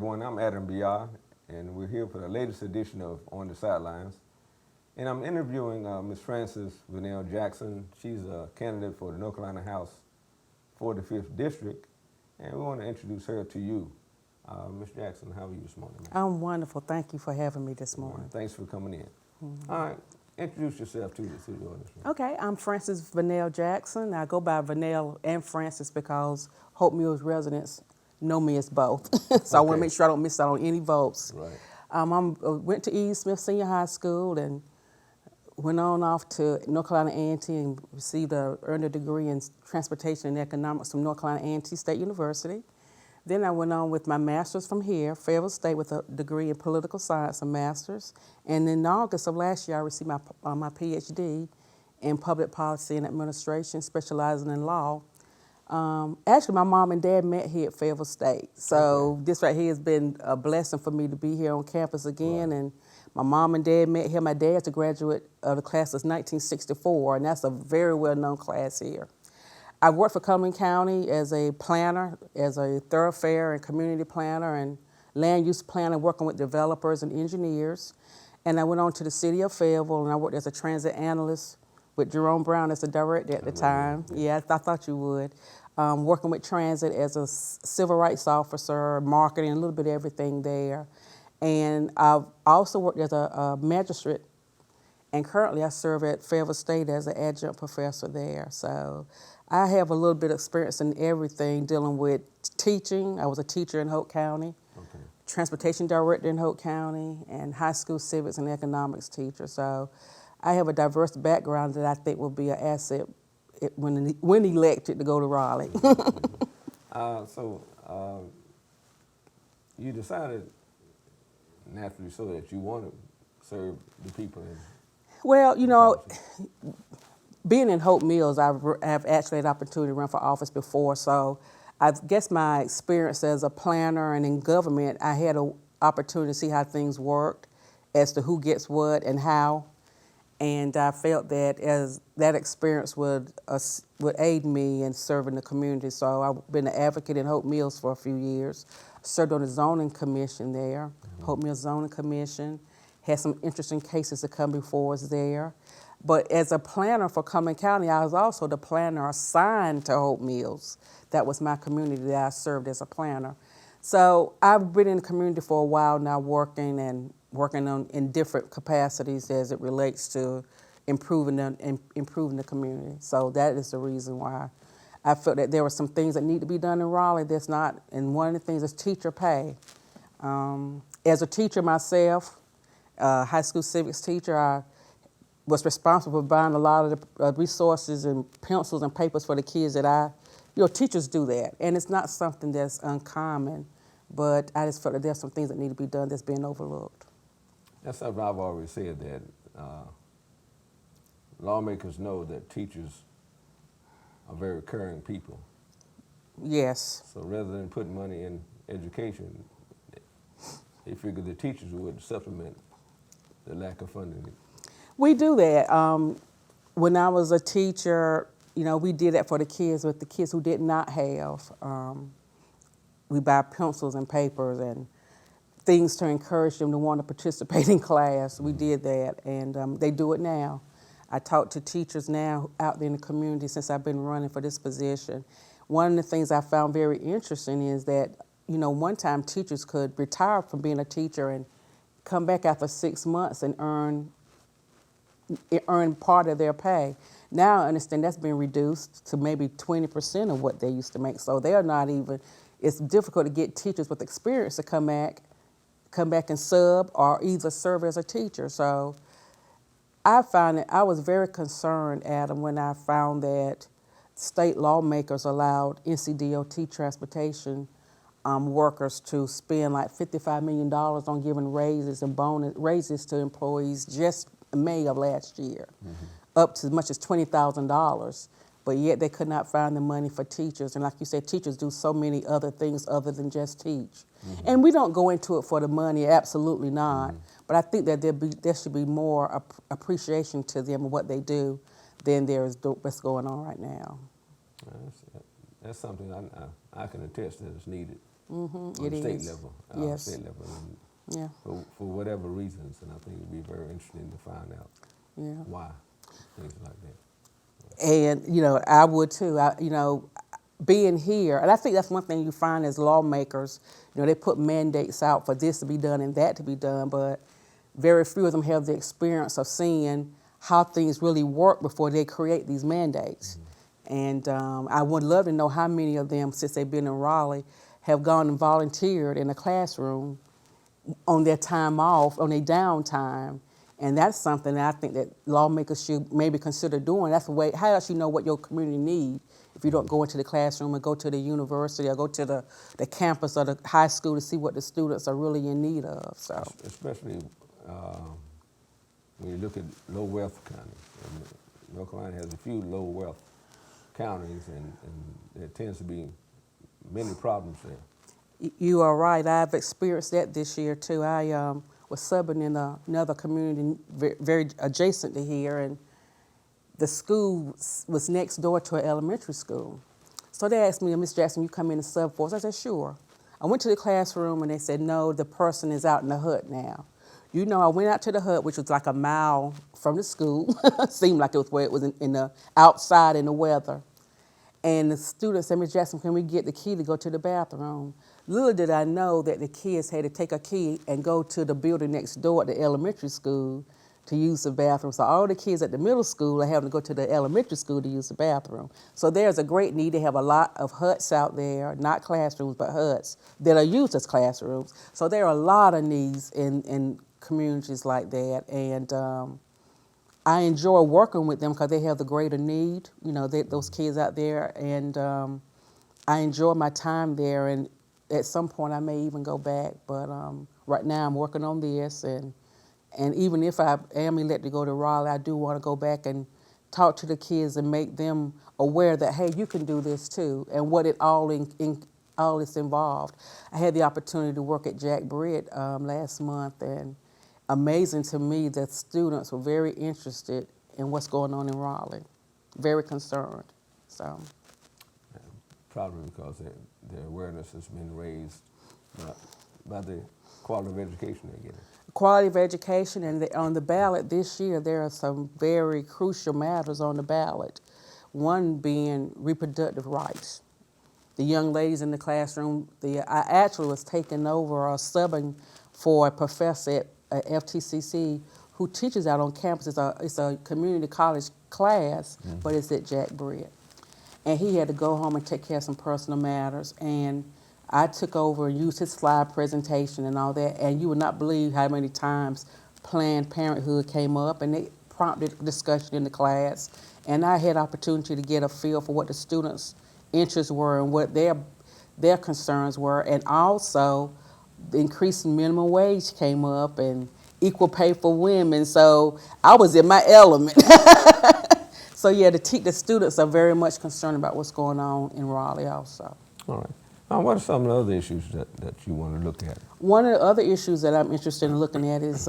everyone. I'm Adam Biar, and we're here for the latest edition of On the Sidelines. And I'm interviewing Ms. Frances Vernell Jackson. She's a candidate for the North Carolina House 45th District, and we want to introduce her to you. Ms. Jackson, how are you this morning? I'm wonderful. Thank you for having me this morning. Thanks for coming in. All right, introduce yourself to the audience. Okay, I'm Frances Vernell Jackson. I go by Vernell and Frances because Hope Mills residents know me as both. So I want to make sure I don't miss out on any votes. Right. I went to E. Smith Senior High School and went on off to North Carolina A&T and earned a degree in Transportation and Economics from North Carolina A&T State University. Then I went on with my master's from here, Fayetteville State, with a degree in political science, a master's. And in August of last year, I received my PhD in public policy and administration, specializing in law. Actually, my mom and dad met here at Fayetteville State. So this right here has been a blessing for me to be here on campus again. Right. And my mom and dad met here. My dad's a graduate of the class of 1964, and that's a very well-known class here. I worked for Cumberland County as a planner, as a thoroughfare and community planner and land use planner, working with developers and engineers. And I went on to the city of Fayetteville, and I worked as a transit analyst with Jerome Brown as the director at the time. Yeah, I thought you would. Working with transit as a civil rights officer, marketing, a little bit of everything there. And I've also worked as a magistrate, and currently I serve at Fayetteville State as an adjunct professor there. So I have a little bit of experience in everything dealing with teaching. I was a teacher in Hope County, transportation director in Hope County, and high school civics and economics teacher. So I have a diverse background that I think will be an asset when elected to go to Raleigh. You decided naturally so that you want to serve the people. Well, you know, being in Hope Mills, I've actually had the opportunity to run for office before, so I guess my experience as a planner and in government, I had an opportunity to see how things worked as to who gets what and how, and I felt that as that experience would aid me in serving the community. So I've been an advocate in Hope Mills for a few years, served on the zoning commission there, Hope Mills Zoning Commission, had some interesting cases that come before us there. But as a planner for Cumberland County, I was also the planner assigned to Hope Mills. That was my community that I served as a planner. So I've been in the community for a while now, working on in different capacities as it relates to improving the community. So that is the reason why I felt that there were some things that need to be done in Raleigh that's not, and one of the things is teacher pay. As a teacher myself, high school civics teacher, I was responsible for buying a lot of the resources and pencils and papers for the kids that teachers do that. And it's not something that's uncommon, but I just felt that there's some things that need to be done that's being overlooked. That's something I've always said, that lawmakers know that teachers are very caring people. Yes. So rather than putting money in education, they figured the teachers would supplement the lack of funding. We do that. When I was a teacher, we did that for the kids, with the kids who did not have. We buy pencils and papers and things to encourage them to want to participate in class. We did that, and they do it now. I talk to teachers now out there in the community since I've been running for this position. One of the things I found very interesting is that, one time teachers could retire from being a teacher and come back after 6 months and earn part of their pay. Now I understand that's been reduced to maybe 20% of what they used to make. So they're not even, it's difficult to get teachers with experience to come back and sub or either serve as a teacher. So I found that I was very concerned, Adam, when I found that state lawmakers allowed NCDOT transportation workers to spend like $55 million on giving raises and raises to employees just May of last year, up to as much as $20,000. But yet they could not find the money for teachers. And like you said, teachers do so many other things other than just teach. And we don't go into it for the money, absolutely not. But I think that there should be more appreciation to them and what they do than there is what's going on right now. That's something I can attest that is needed. on It the state is. level. Yes. State level, and Yeah. for whatever reasons, and I think it'd be very interesting to find out Yeah. why things like that. And, I would too. Being here, and I think that's one thing you find as lawmakers, they put mandates out for this to be done and that to be done, but very few of them have the experience of seeing how things really work before they create these mandates. And I would love to know how many of them, since they've been in Raleigh, have gone and volunteered in a classroom on their time off, on their downtime. And that's something that I think that lawmakers should maybe consider doing. That's the way, how else you know what your community needs if you don't go into the classroom and go to the university or go to the campus or the high school to see what the students are really in need of. So, Especially when you look at low wealth counties. And North Carolina has a few low wealth counties, and there tends to be many problems there. You are right. I've experienced that this year too. I was subbing in another community very adjacent to here, and the school was next door to an elementary school. So they asked me, Miss Jackson, you come in and sub for us? I said, sure. I went to the classroom and they said, no, the person is out in the hut now. I went out to the hut, which was like a mile from the school. Seemed like it was where it was in the outside in the weather. And the student said, Miss Jackson, can we get the key to go to the bathroom? Little did I know that the kids had to take a key and go to the building next door at the elementary school to use the bathroom. So all the kids at the middle school are having to go to the elementary school to use the bathroom. So there's a great need. They have a lot of huts out there, not classrooms, but huts that are used as classrooms. So there are a lot of needs in communities like that. And I enjoy working with them because they have the greater need, those kids out there. And I enjoy my time there. And at some point I may even go back. But right now I'm working on this. And even if I am elected to go to Raleigh, I do want to go back and talk to the kids and make them aware that, hey, you can do this too, and what it all is involved. I had the opportunity to work at Jack Britt last month, and amazing to me that students were very interested in what's going on in Raleigh, very concerned. So, Probably because their awareness has been raised by the quality of education they're getting. Quality of education, and on the ballot this year, there are some very crucial matters on the ballot. One being reproductive rights. The young ladies in the classroom, I actually was taking over or subbing for a professor at FTCC who teaches out on campus. It's a community college class, but it's at Jack Britt. And he had to go home and take care of some personal matters. And I took over and used his slide presentation and all that, and you would not believe how many times Planned Parenthood came up, and they prompted discussion in the class. And I had opportunity to get a feel for what the students' interests were and what their concerns were, and also the increasing minimum wage came up and equal pay for women. So I was in my element. So yeah, the students are very much concerned about what's going on in Raleigh also. All right. What are some of the other issues that you want to look at? One of the other issues that I'm interested in looking at is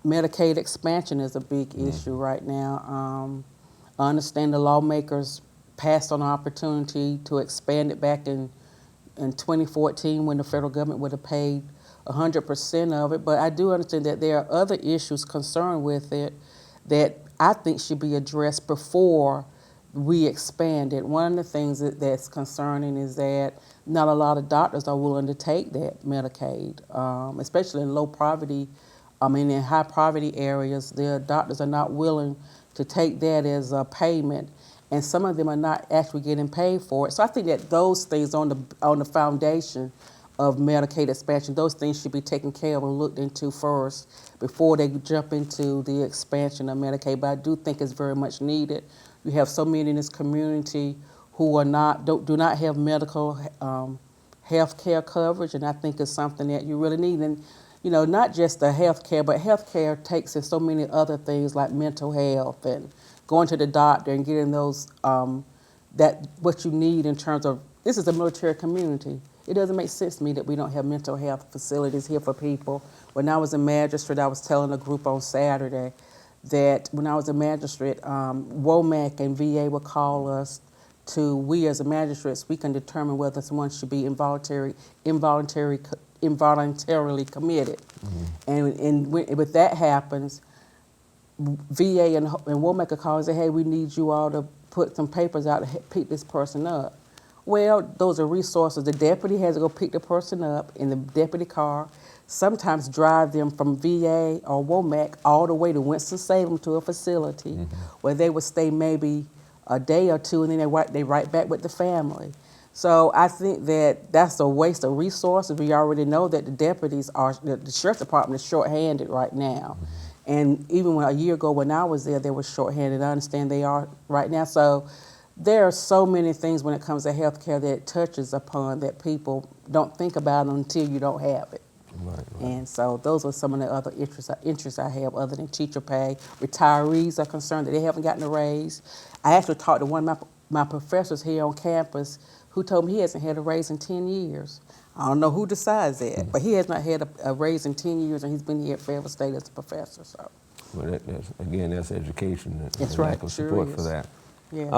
Medicaid expansion is a big issue right now. I understand the lawmakers passed on an opportunity to expand it back in 2014 when the federal government would have paid 100% of it, but I do understand that there are other issues concerned with it that I think should be addressed before we expand it. One of the things that's concerning is that not a lot of doctors are willing to take that Medicaid, especially in low poverty. In high poverty areas, the doctors are not willing to take that as a payment, and some of them are not actually getting paid for it. So I think that those things on the foundation of Medicaid expansion, those things should be taken care of and looked into first before they jump into the expansion of Medicaid. But I do think it's very much needed. We have so many in this community who do not have medical health care coverage, and I think it's something that you really need. And not just the health care, but health care takes in so many other things like mental health and going to the doctor and getting those what you need in terms of, this is a military community. It doesn't make sense to me that we don't have mental health facilities here for people. When I was a magistrate, I was telling a group on Saturday that when I was a magistrate, WOMAC and VA would call us to we as a magistrates, we can determine whether someone should be involuntarily committed. And with that happens, VA and we'll make a call and say, hey, we need you all to put some papers out to pick this person up. Well, those are resources. The deputy has to go pick the person up in the deputy car, sometimes drive them from VA or WOMAC all the way to Winston-Salem to a facility where they would stay maybe a day or two, and then they right back with the family. So I think that that's a waste of resources. We already know that the deputies the sheriff's department is shorthanded right now. And even a year ago when I was there, they were shorthanded. I understand they are right now. So there are so many things when it comes to health care that it touches upon that people don't think about until you don't have it. Right. And so those are some of the other interests I have other than teacher pay. Retirees are concerned that they haven't gotten a raise. I actually talked to one of my professors here on campus who told me he hasn't had a raise in 10 years. I don't know who decides that, but he has not had a raise in 10 years, and he's been here at Fayetteville State as a professor. So, Well, that's education and that's lack right. of Sure support is. for that. Yes.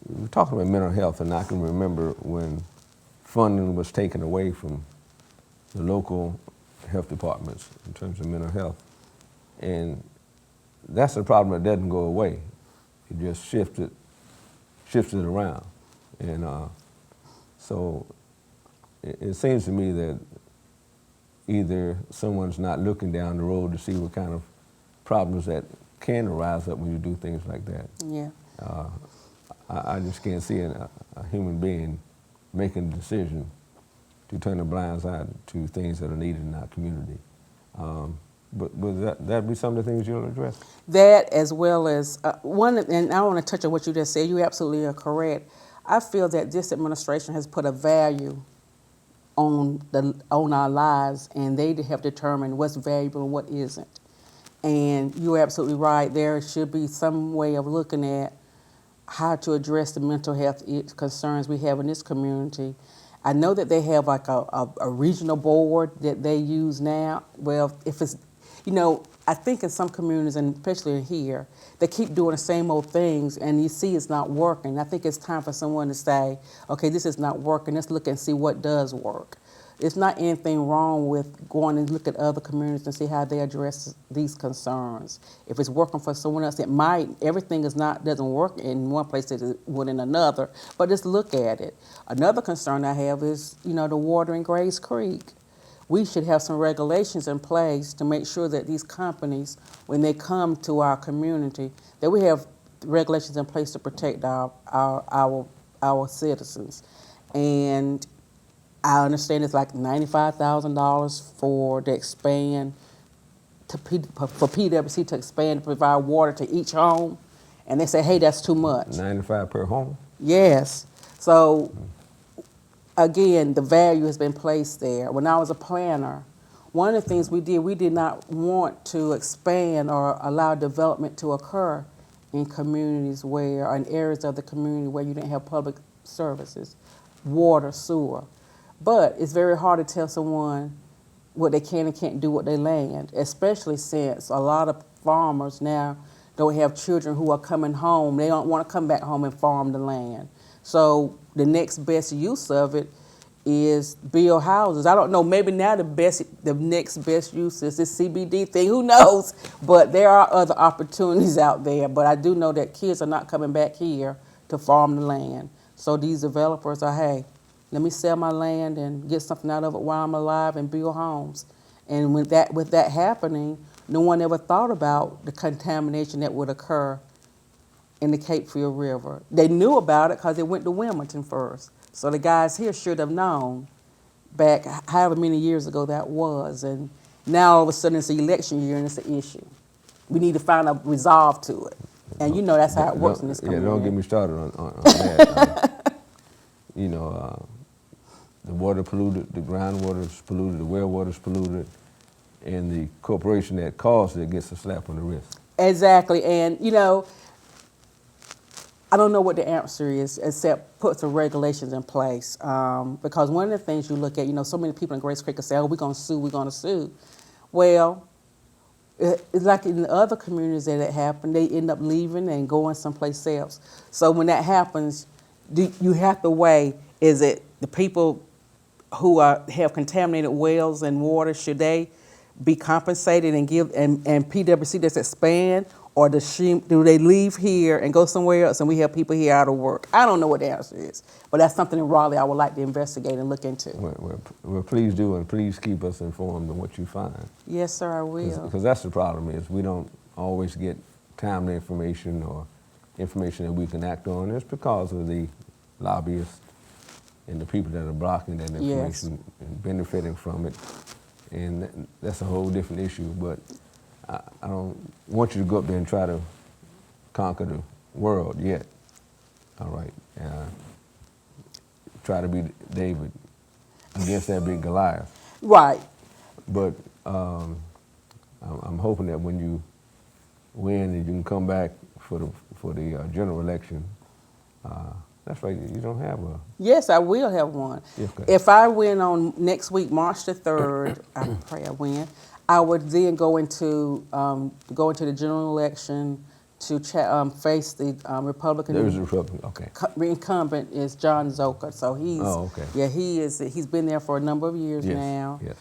We're talking about mental health, and I can remember when funding was taken away from the local health departments in terms of mental health. And that's a problem that doesn't go away. It just shifted around. And so it seems to me that either someone's not looking down the road to see what kind of problems that can arise up when you do things like that. Yeah. I just can't see a human being making a decision to turn a blind eye to things that are needed in our community. But would that be some of the things you'll address? That, as well as one, and I want to touch on what you just said. You absolutely are correct. I feel that this administration has put a value on our lives, and they have determined what's valuable and what isn't. And you're absolutely right. There should be some way of looking at how to address the mental health concerns we have in this community. I know that they have like a regional board that they use now. Well, if it's, I think in some communities, and especially here, they keep doing the same old things, and you see it's not working. I think it's time for someone to say, okay, this is not working. Let's look and see what does work. It's not anything wrong with going and look at other communities and see how they address these concerns. If it's working for someone else, it might. Everything doesn't work in one place as it would in another, but just look at it. Another concern I have is, the water in Grays Creek. We should have some regulations in place to make sure that these companies, when they come to our community, that we have regulations in place to protect our citizens. And I understand it's like $95,000 to expand, for PWC to expand to provide water to each home. And they say, hey, that's too much. 95 per home? Yes. So, again, the value has been placed there. When I was a planner, one of the things we did not want to expand or allow development to occur in communities or in areas of the community where you didn't have public services, water, sewer. But it's very hard to tell someone what they can and can't do with their land, especially since a lot of farmers now don't have children who are coming home. They don't want to come back home and farm the land. So the next best use of it is build houses. I don't know, maybe now the next best use is this CBD thing, who knows? But there are other opportunities out there. But I do know that kids are not coming back here to farm the land. So these developers are, hey, let me sell my land and get something out of it while I'm alive and build homes. And with that happening, no one ever thought about the contamination that would occur in the Cape Fear River. They knew about it because they went to Wilmington first. So the guys here should have known back however many years ago that was. And now all of a sudden it's an election year and it's an issue. We need to find a resolve to it. And that's how it works in this community. Yeah, don't get me started on that. The water polluted, the groundwater is polluted, the well water is polluted, and the corporation that caused it gets a slap on the wrist. Exactly, and I don't know what the answer is except put some regulations in place. Because one of the things you look at, so many people in Grace Creek say, oh, we're going to sue. Well, It's like in the other communities that it happened, they end up leaving and going someplace else. So when that happens, you have to weigh, is it the people who have contaminated wells and water, should they be compensated and PwC just expand, or do they leave here and go somewhere else and we have people here out of work? I don't know what the answer is, but that's something in Raleigh I would like to investigate and look into. Well, please do, and please keep us informed on what you find. Yes, sir, I will. Because that's the problem, is we don't always get timely information or information that we can act on. It's because of the lobbyists and the people that are blocking that information and benefiting from it. And that's a whole different issue, but I don't want you to go up there and try to conquer the world yet. All right. Try to be David against that big Goliath. Right. But I'm hoping that when you win and you can come back for the general election. That's right, you don't have a... Yes, I will have one. Okay. If I win on next week, March the 3rd, I pray I win, I would then go into the general election to face the Republican. There's a Republican, okay. Incumbent is John Zoka, so he's... Oh, okay. Yeah, he's been there for a number of years now. Yes.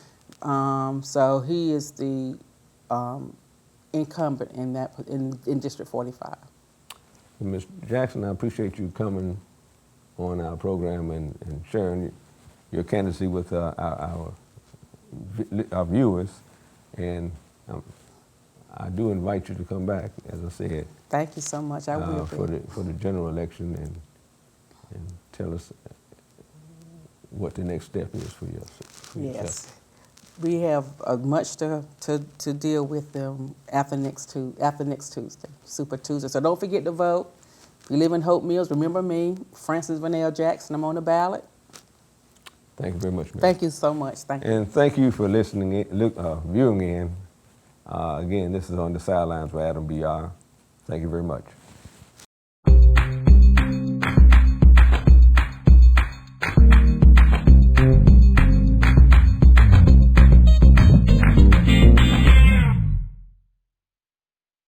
So he is the incumbent in District 45. Ms. Jackson, I appreciate you coming on our program and sharing your candidacy with our viewers, and I do invite you to come back, as I said. Thank you so much. I will for the general election and tell us what the next step is for you. Yes, we have much to deal with them after next Tuesday, Super Tuesday. So don't forget to vote. If you live in Hope Mills, remember me, Frances Vernell Jackson. I'm on the ballot. Thank you very much, ma'am. Thank you so much. Thank you. And thank you for listening, viewing in. Again, this is On the Sidelines with Adam B.R. Thank you very much.